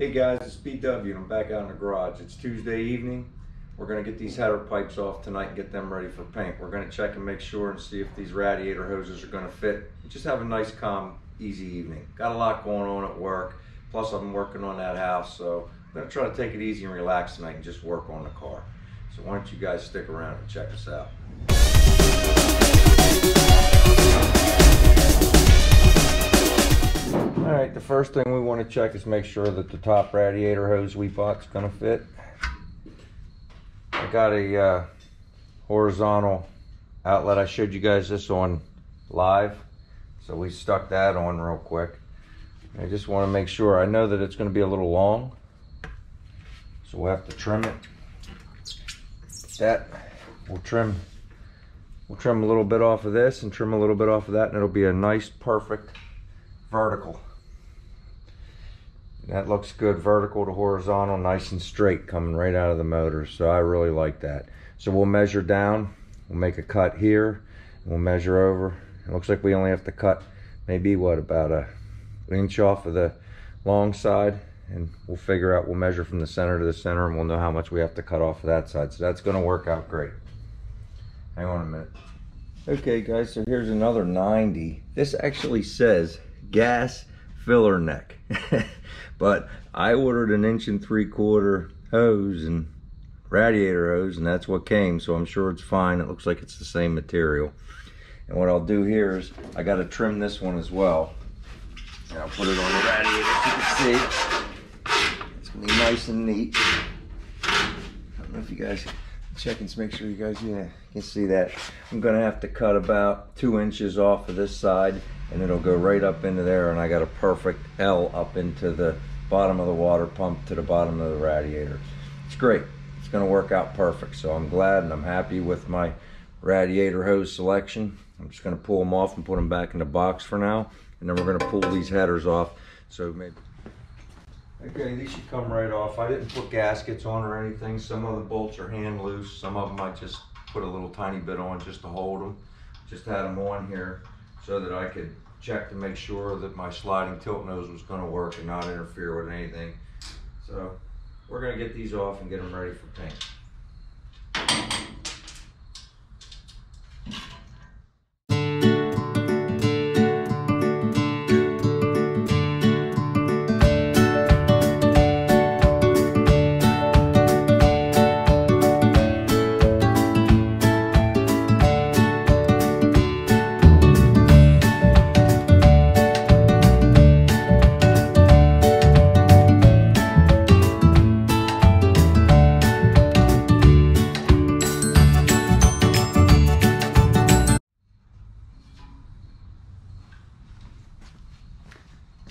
Hey guys, it's BW and I'm back out in the garage. It's Tuesday evening. We're going to get these header pipes off tonight and get them ready for paint. We're going to check and make sure and see if these radiator hoses are going to fit. Just have a nice, calm, easy evening. Got a lot going on at work. Plus I'm working on that house, so I'm going to try to take it easy and relax tonight and just work on the car. So why don't you guys stick around and check us out. Alright, the first thing we want to check is make sure that the top radiator hose we bought is going to fit. I got a horizontal outlet. I showed you guys this on live, so we stuck that on real quick. I just want to make sure. I know that it's going to be a little long, so we'll have to trim it. We'll trim a little bit off of this and trim a little bit off of that, and it'll be a nice, perfect vertical. That looks good, vertical to horizontal, nice and straight coming right out of the motor. So I really like that. So we'll measure down, we'll make a cut here, we'll measure over. It looks like we only have to cut maybe what, about an inch off of the long side, and we'll figure out, we'll measure from the center to the center, and we'll know how much we have to cut off of that side. So that's going to work out great. Hang on a minute. Okay guys, so here's another 90. This actually says gas filler neck. But I ordered an 1.75" hose and radiator hose, and that's what came, so I'm sure it's fine. It looks like it's the same material. And what I'll do here is I got to trim this one as well. And I'll put it on the radiator so you can see. It's gonna be nice and neat. I don't know if you guys check and make sure you guys can see that. I'm gonna have to cut about 2 inches off of this side, and it'll go right up into there, and I got a perfect L up into the bottom of the water pump to the bottom of the radiator. It's great. It's going to work out perfect. So I'm glad and I'm happy with my radiator hose selection. I'm just going to pull them off and put them back in the box for now, and then we're going to pull these headers off. So maybe, okay, these should come right off. I didn't put gaskets on or anything. Some of the bolts are hand loose. Some of them I just put a little tiny bit on just to hold them. Just had them on here so that I could check to make sure that my sliding tilt nose was going to work and not interfere with anything. So we're going to get these off and get them ready for paint.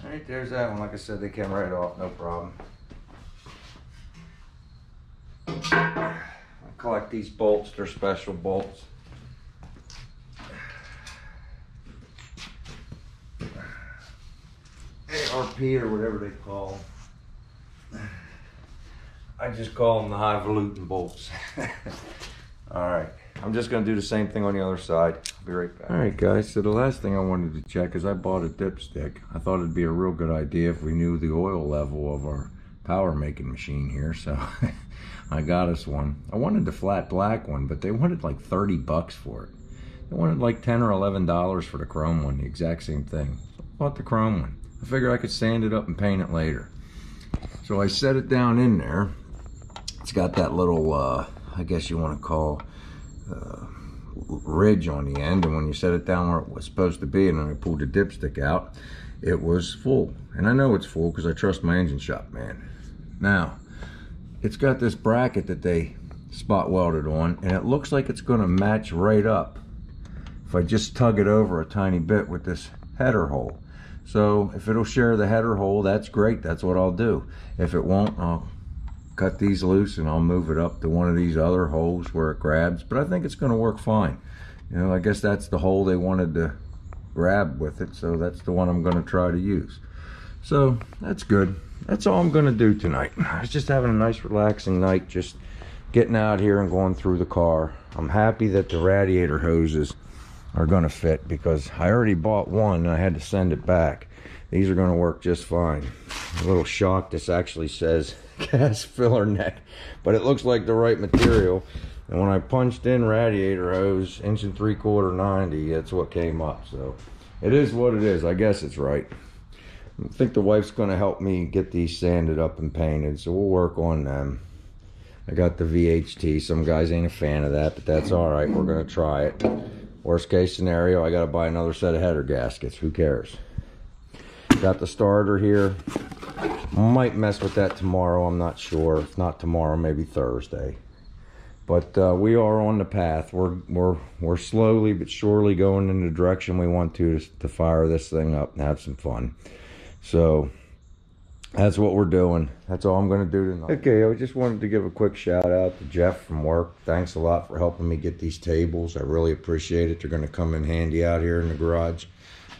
Alright, there's that one. Like I said, they came right off, no problem. I collect these bolts, they're special bolts. ARP or whatever they call them. I just call them the highfalutin bolts. Alright. I'm just going to do the same thing on the other side. I'll be right back. Alright guys, so the last thing I wanted to check is I bought a dipstick. I thought it'd be a real good idea if we knew the oil level of our power making machine here, so I got us one. I wanted the flat black one, but they wanted like 30 bucks for it. They wanted like $10 or $11 for the chrome one, the exact same thing. So I bought the chrome one. I figured I could sand it up and paint it later. So I set it down in there. It's got that little, I guess you want to call ridge on the end, and when you set it down where it was supposed to be, and then I pulled the dipstick out, it was full. And I know it's full because I trust my engine shop man. Now, it's got this bracket that they spot welded on, and it looks like it's going to match right up if I just tug it over a tiny bit with this header hole. So if it'll share the header hole, that's great. That's what I'll do. If it won't, I'll cut these loose and I'll move it up to one of these other holes where it grabs, but I think it's going to work fine. You know, I guess that's the hole they wanted to grab with it, so that's the one I'm going to try to use. So that's good. That's all I'm going to do tonight. I was just having a nice relaxing night, just getting out here and going through the car. I'm happy that the radiator hoses are going to fit because I already bought one and I had to send it back These are going to work just fine. A little shocked this actually says gas filler neck, but it looks like the right material. And when I punched in radiator hose 1 3/4 90, that's what came up. So it is what it is. I guess it's right. I think the wife's going to help me get these sanded up and painted, so we'll work on them. I got the VHT. Some guys ain't a fan of that, but that's all right. We're going to try it. Worst case scenario, I got to buy another set of header gaskets. Who cares? Got the starter here. Might mess with that tomorrow. I'm not sure. If not tomorrow, maybe Thursday. But we are on the path. We're slowly but surely going in the direction we want to fire this thing up and have some fun. So that's what we're doing. That's all I'm going to do tonight. Okay, I just wanted to give a quick shout out to Jeff from work. Thanks a lot for helping me get these tables. I really appreciate it. They're going to come in handy out here in the garage.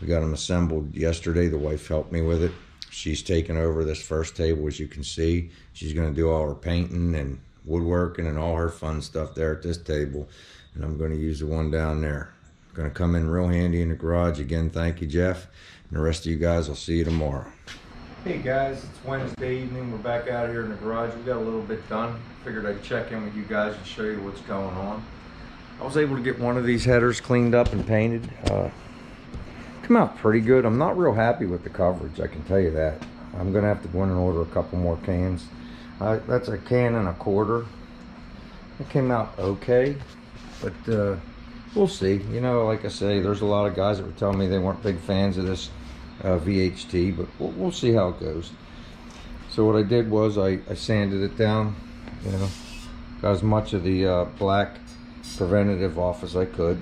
We got them assembled yesterday. The wife helped me with it. She's taken over this first table, as you can see. She's going to do all her painting and woodworking and all her fun stuff there at this table. And I'm going to use the one down there. Going to come in real handy in the garage. Again, thank you, Jeff. And the rest of you guys, I'll see you tomorrow. Hey guys, it's Wednesday evening. We're back out here in the garage. We got a little bit done. Figured I'd check in with you guys and show you what's going on. I was able to get one of these headers cleaned up and painted. Come out pretty good. I'm not real happy with the coverage, I can tell you that. I'm gonna have to go in and order a couple more cans. That's 1 1/4 cans. It came out okay, but we'll see. You know, like I say, there's a lot of guys that were telling me they weren't big fans of this VHT, but we'll see how it goes. So what I did was I sanded it down, you know, got as much of the black preventative off as I could,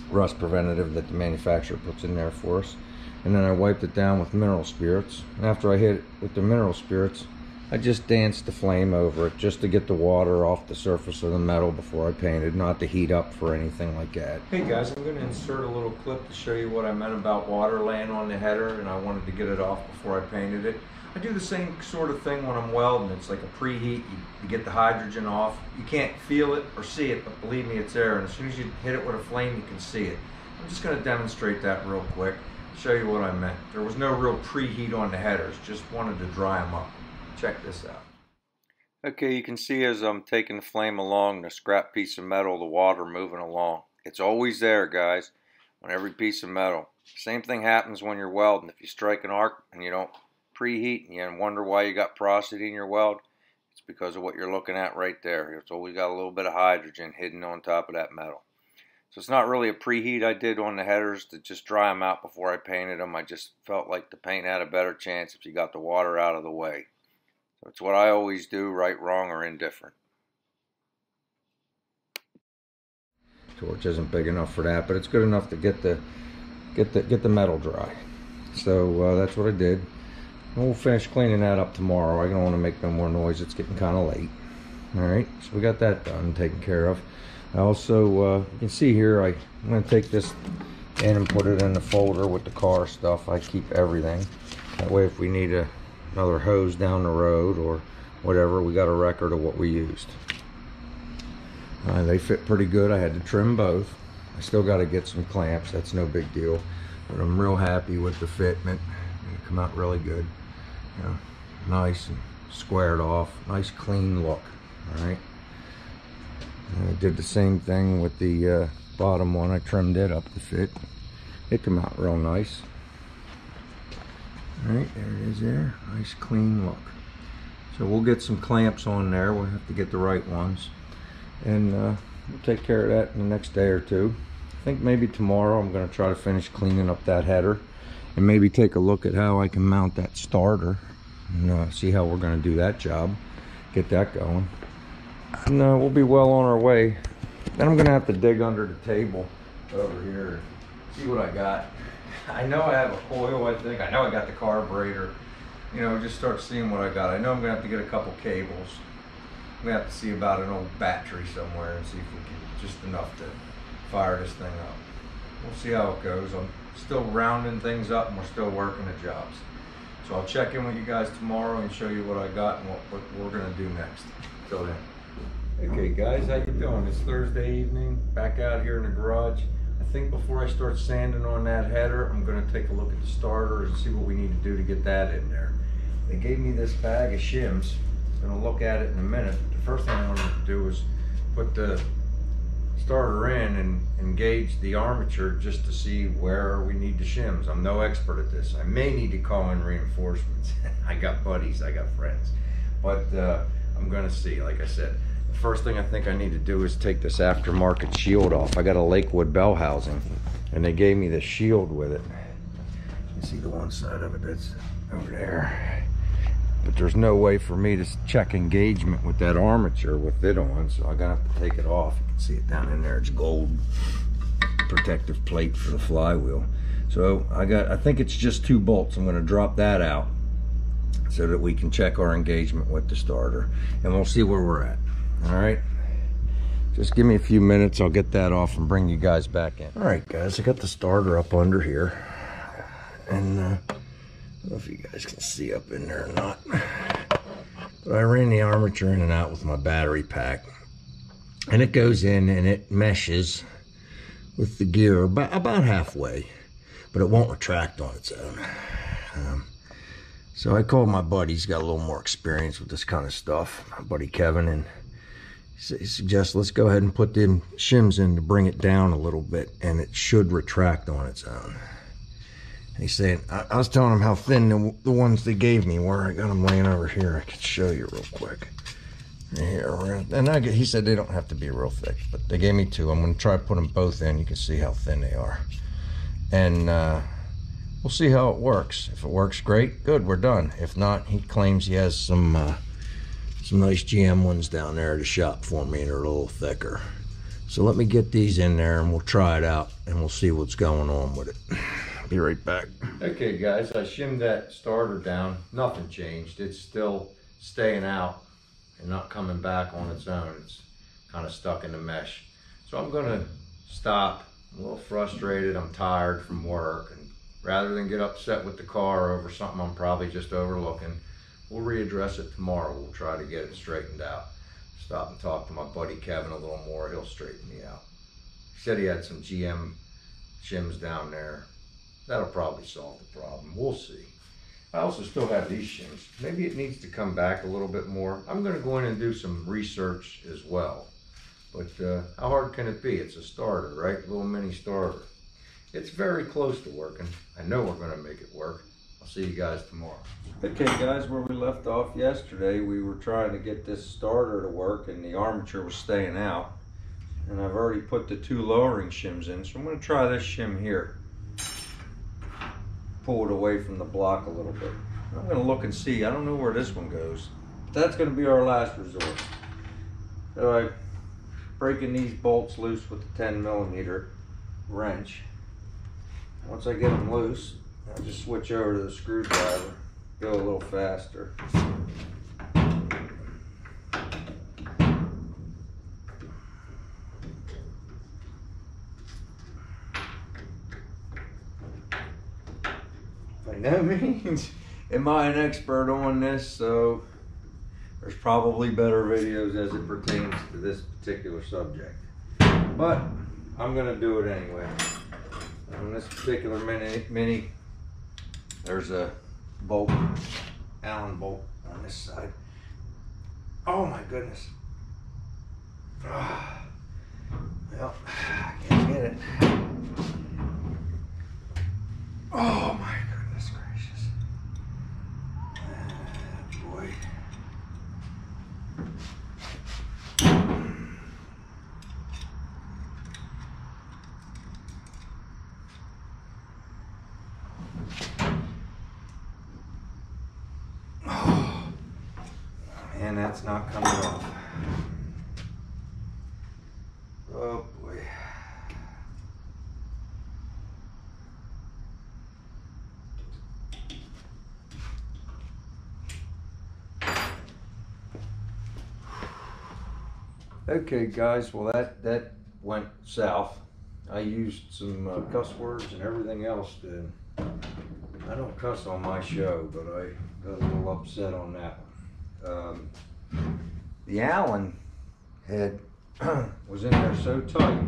rust preventative that the manufacturer puts in there for us, and then I wiped it down with mineral spirits. And after I hit it with the mineral spirits, I just danced the flame over it just to get the water off the surface of the metal before I painted, not to heat up for anything like that. Hey guys, I'm going to insert a little clip to show you what I meant about water laying on the header, and I wanted to get it off before I painted it. I do the same sort of thing when I'm welding. It's like a preheat. You get the hydrogen off. You can't feel it or see it, but believe me, it's there. And as soon as you hit it with a flame, you can see it. I'm just going to demonstrate that real quick, show you what I meant. There was no real preheat on the headers, just wanted to dry them up. Check this out. Okay, you can see as I'm taking the flame along, the scrap piece of metal, the water moving along. It's always there, guys, on every piece of metal. Same thing happens when you're welding. If you strike an arc and you don't preheat and you wonder why you got porosity in your weld, it's because of what you're looking at right there. It's always got a little bit of hydrogen hidden on top of that metal. So it's not really a preheat I did on the headers to just dry them out before I painted them. I just felt like the paint had a better chance if you got the water out of the way. So it's what I always do, right, wrong, or indifferent. Torch isn't big enough for that, but it's good enough to get the metal dry. So that's what I did. And we'll finish cleaning that up tomorrow. I don't want to make no more noise. It's getting kind of late. All right, so we got that done, taken care of. I also, you can see here, I'm going to take this in and put it in the folder with the car stuff. I keep everything. That way if we need another hose down the road or whatever, we got a record of what we used. They fit pretty good. I had to trim both. I still got to get some clamps. That's no big deal. But I'm real happy with the fitment. It come out really good. You know, nice and squared off. Nice clean look. All right. And I did the same thing with the bottom one. I trimmed it up to fit. It come out real nice. All right, there it is there. Nice clean look. So we'll get some clamps on there. We'll have to get the right ones. And we'll take care of that in the next day or two. I think maybe tomorrow I'm going to try to finish cleaning up that header and maybe take a look at how I can mount that starter and see how we're going to do that job, get that going. And we'll be well on our way. Then I'm going to have to dig under the table over here and see what I got. I know I have a coil, I think. I know I got the carburetor. You know, just start seeing what I got. I know I'm going to have to get a couple cables. I'm going to have to see about an old battery somewhere and see if we can, just enough to fire this thing up. We'll see how it goes. I'm still rounding things up and we're still working the jobs. So I'll check in with you guys tomorrow and show you what I got and what we're going to do next. Till then. Okay guys, how you doing? It's Thursday evening, back out here in the garage. I think before I start sanding on that header, I'm gonna take a look at the starter and see what we need to do to get that in there. They gave me this bag of shims. I'm gonna look at it in a minute. The first thing I wanted to do was put the starter in and engage the armature just to see where we need the shims. I'm no expert at this. I may need to call in reinforcements. I got buddies, I got friends. But I'm gonna see, like I said. The first thing I think I need to do is take this aftermarket shield off. I got a Lakewood bell housing and they gave me the shield with it. You see the one side of it that's over there. But there's no way for me to check engagement with that armature with it on, so I'm gonna have to take it off. You can see it down in there. It's gold protective plate for the flywheel. So I think it's just 2 bolts. I'm gonna drop that out so that we can check our engagement with the starter, and we'll see where we're at. All right, just give me a few minutes. I'll get that off and bring you guys back in. All right, guys, I got the starter up under here, and I don't know if you guys can see up in there or not, but I ran the armature in and out with my battery pack, and it goes in and it meshes with the gear about halfway, but it won't retract on its own. So I called my buddy. He's got a little more experience with this kind of stuff, my buddy Kevin, and he suggests let's go ahead and put the shims in to bring it down a little bit, and it should retract on its own. He's saying, I was telling him how thin the ones they gave me were. I got them laying over here. I could show you real quick. Here, and he said they don't have to be real thick, but they gave me 2. I'm going to try to put them both in. You can see how thin they are. And we'll see how it works. If it works, great. Good, we're done. If not, he claims he has some nice GM ones down there at the shop for me that are a little thicker. So let me get these in there and we'll try it out and we'll see what's going on with it. Be right back. Okay guys, I shimmed that starter down. Nothing changed. It's still staying out and not coming back on its own. It's kind of stuck in the mesh. So I'm gonna stop. I'm a little frustrated. I'm tired from work, and rather than get upset with the car over something I'm probably just overlooking, we'll readdress it tomorrow. We'll try to get it straightened out. Stop and talk to my buddy Kevin a little more. He'll straighten me out. He said he had some GM shims down there. That'll probably solve the problem. We'll see. I also still have these shims. Maybe it needs to come back a little bit more. I'm gonna go in and do some research as well. But how hard can it be? It's a starter, right? A little mini starter. It's very close to working. I know we're gonna make it work. I'll see you guys tomorrow. Okay guys, where we left off yesterday, we were trying to get this starter to work and the armature was staying out. And I've already put the 2 lowering shims in, so I'm gonna try this shim here. Pull it away from the block a little bit. I'm gonna look and see. I don't know where this one goes. That's gonna be our last resort. So I'm breaking these bolts loose with the 10mm wrench. Once I get them loose, I'll just switch over to the screwdriver, go a little faster. By no means am I an expert on this, so there's probably better videos as it pertains to this particular subject. But I'm gonna do it anyway. On this particular mini, there's a bolt, Allen bolt on this side. Oh my goodness. Well, I can't get it. Oh my goodness gracious. Boy. And that's not coming off. Oh boy. Okay guys, well that went south. I used some cuss words and everything else to, I don't cuss on my show, but I got a little upset on that one. The Allen head was in there so tight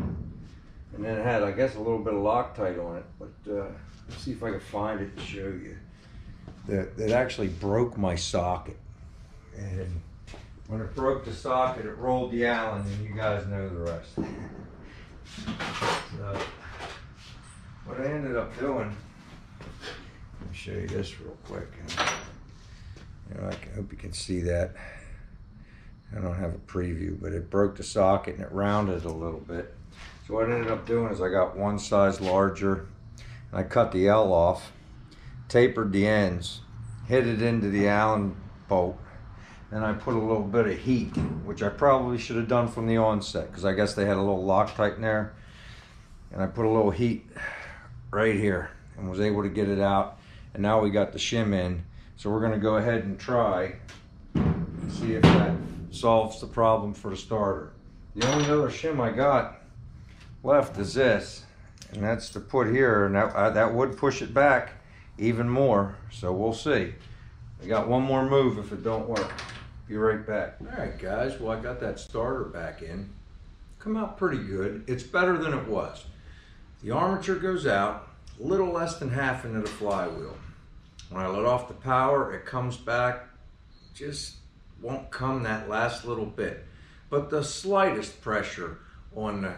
And then it had, I guess, a little bit of Loctite on it, but let's see if I can find it and show you. That actually broke my socket. And when it broke the socket, it rolled the Allen, and you guys know the rest. So, what I ended up doing, let me show you this real quick. You know, I hope you can see that. I don't have a preview, but it broke the socket and it rounded a little bit. So what I ended up doing is I got one size larger, and I cut the L off, tapered the ends, hit it into the Allen bolt, and I put a little bit of heat, which I probably should have done from the onset, because I guess they had a little Loctite in there. And I put a little heat right here and was able to get it out. And now we got the shim in. So we're gonna go ahead and try and see if that solves the problem for the starter. The only other shim I got left is this, and that's to put here, and that would push it back even more. So we'll see. I got one more move if it don't work. Be right back. All right, guys, well, I got that starter back in. Come out pretty good. It's better than it was. The armature goes out a little less than half into the flywheel. When I let off the power, it comes back, just won't come that last little bit. But the slightest pressure on the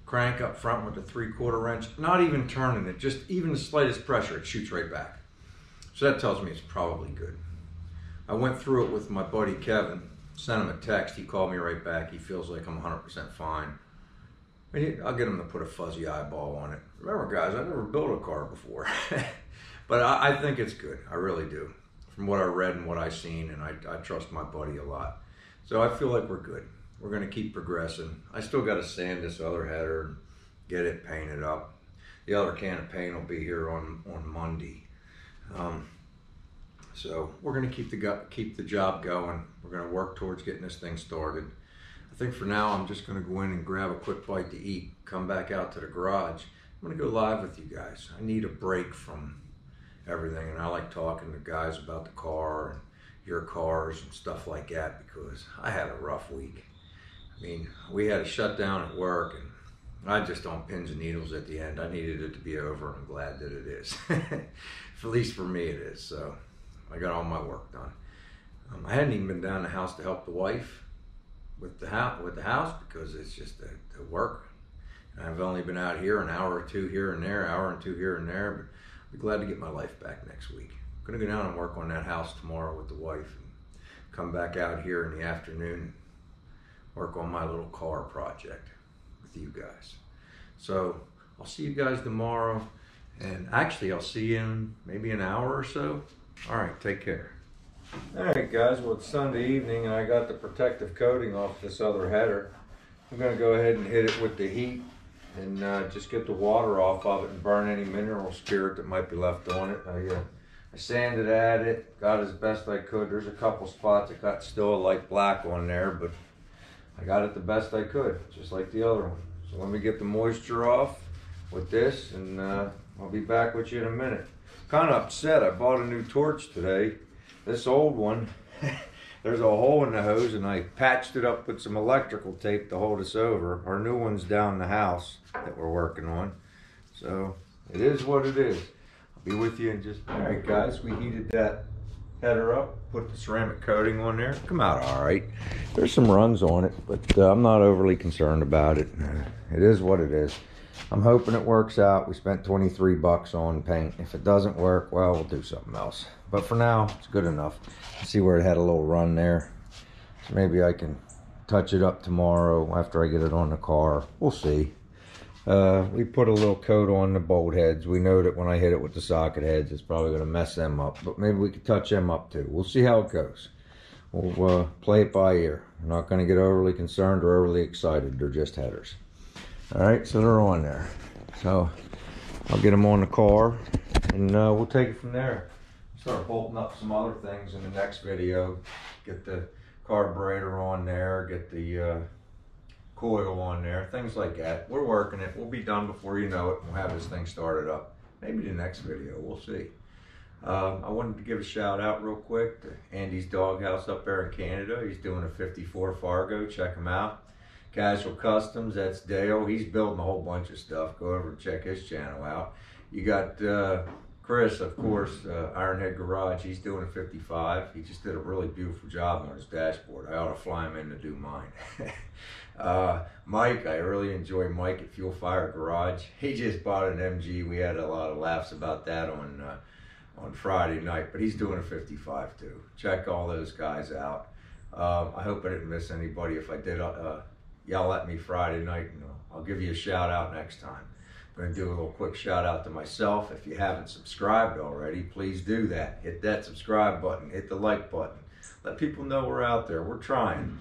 crank up front with the 3/4 wrench, not even turning it, just even the slightest pressure, it shoots right back. So that tells me it's probably good. I went through it with my buddy Kevin, sent him a text, he called me right back, he feels like I'm 100% fine. I'll get him to put a fuzzy eyeball on it. Remember, guys, I've never built a car before. But I think it's good, I really do. From what I read and what I've seen, and I trust my buddy a lot. So I feel like we're good. We're gonna keep progressing. I still gotta sand this other header and get it painted up. The other can of paint will be here on Monday. So we're gonna keep the job going. We're gonna work towards getting this thing started. I think for now, I'm just gonna go in and grab a quick bite to eat, come back out to the garage. I'm gonna go live with you guys. I need a break from everything, and I like talking to guys about the car and your cars and stuff like that, because I had a rough week. I mean, we had a shutdown at work, and I just on pins and needles at the end. I needed it to be over, and I'm glad that it is. At least for me it is. So I got all my work done. I hadn't even been down the house to help the wife with the house because it's just the work. And I've only been out here an hour or two here and there, hour and two here and there, but I'll be glad to get my life back next week. I'm gonna go down and work on that house tomorrow with the wife and come back out here in the afternoon and work on my little car project with you guys. So I'll see you guys tomorrow, and actually I'll see you in maybe an hour or so. All right, take care. All right, guys, well, it's Sunday evening, and I got the protective coating off this other header. I'm gonna go ahead and hit it with the heat and just get the water off of it and burn any mineral spirit that might be left on it. I sanded at it, got as best I could. There's a couple spots that got still a light black on there, but I got it the best I could, just like the other one. So let me get the moisture off with this, and I'll be back with you in a minute. Kind of upset, I bought a new torch today. This old one, there's a hole in the hose, and I patched it up with some electrical tape to hold us over. Our new one's down the house that we're working on. So it is what it is. I'll be with you in just, all right, guys, we heated that header up, put the ceramic coating on there. Come out all right. There's some runs on it, but I'm not overly concerned about it. It is what it is. I'm hoping it works out. We spent 23 bucks on paint. If it doesn't work, well, we'll do something else. But for now, it's good enough. See where it had a little run there. So maybe I can touch it up tomorrow after I get it on the car. We'll see. We put a little coat on the bolt heads. We know that when I hit it with the socket heads, it's probably going to mess them up. But maybe we could touch them up too. We'll see how it goes. We'll play it by ear. We're not going to get overly concerned or overly excited. They're just headers. All right, so they're on there. So I'll get them on the car, and we'll take it from there. Start bolting up some other things in the next video. Get the carburetor on there, get the coil on there, things like that. We're working it. We'll be done before you know it. We'll have this thing started up. Maybe the next video, we'll see. I wanted to give a shout out real quick to Andy's Doghouse up there in Canada. He's doing a 54 Fargo. Check him out. Casual Customs, that's Dale. He's building a whole bunch of stuff. Go over and check his channel out. You got Chris, of course, Ironhead Garage. He's doing a 55. He just did a really beautiful job on his dashboard. I ought to fly him in to do mine. Mike, I really enjoy Mike at Fuel Fire Garage. He just bought an MG. We had a lot of laughs about that on Friday night, but he's doing a 55 too. Check all those guys out. I hope I didn't miss anybody. If I did, yell at me Friday night, and I'll give you a shout out next time. I'm going to do a little quick shout out to myself. If you haven't subscribed already, please do that. Hit that subscribe button, hit the like button. Let people know we're out there. We're trying.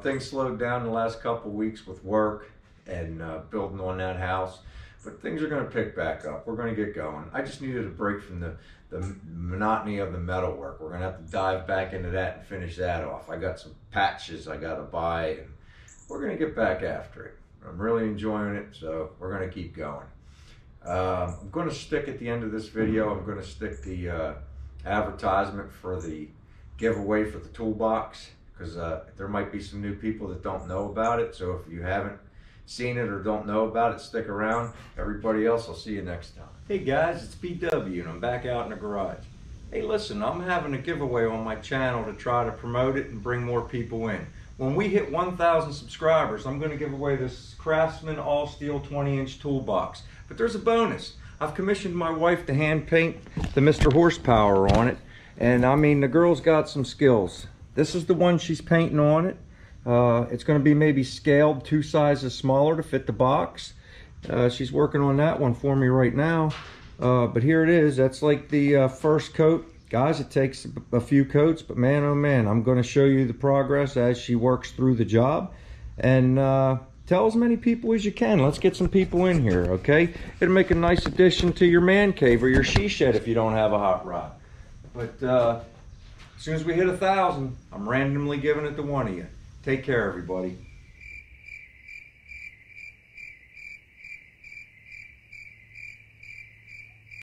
Things slowed down the last couple weeks with work and building on that house, but things are going to pick back up. We're going to get going. I just needed a break from the monotony of the metal work. We're going to have to dive back into that and finish that off. I got some patches I got to buy, and we're going to get back after it. I'm really enjoying it, so we're going to keep going. I'm going to stick at the end of this video, I'm going to stick the advertisement for the giveaway for the toolbox, because there might be some new people that don't know about it. So if you haven't seen it or don't know about it, stick around. Everybody else, I'll see you next time. Hey guys, it's BW and I'm back out in the garage. Hey listen, I'm having a giveaway on my channel to try to promote it and bring more people in. When we hit 1,000 subscribers, I'm going to give away this Craftsman all steel 20-inch toolbox. But there's a bonus. I've commissioned my wife to hand paint the Mr. Horsepower on it. And I mean, the girl's got some skills. This is the one she's painting on it. It's going to be maybe scaled 2 sizes smaller to fit the box. She's working on that one for me right now. But here it is. That's like the first coat. Guys, it takes a few coats, but man, oh man, I'm going to show you the progress as she works through the job. And tell as many people as you can. Let's get some people in here, okay? It'll make a nice addition to your man cave or your she shed if you don't have a hot rod. But as soon as we hit 1,000, I'm randomly giving it to one of you. Take care, everybody.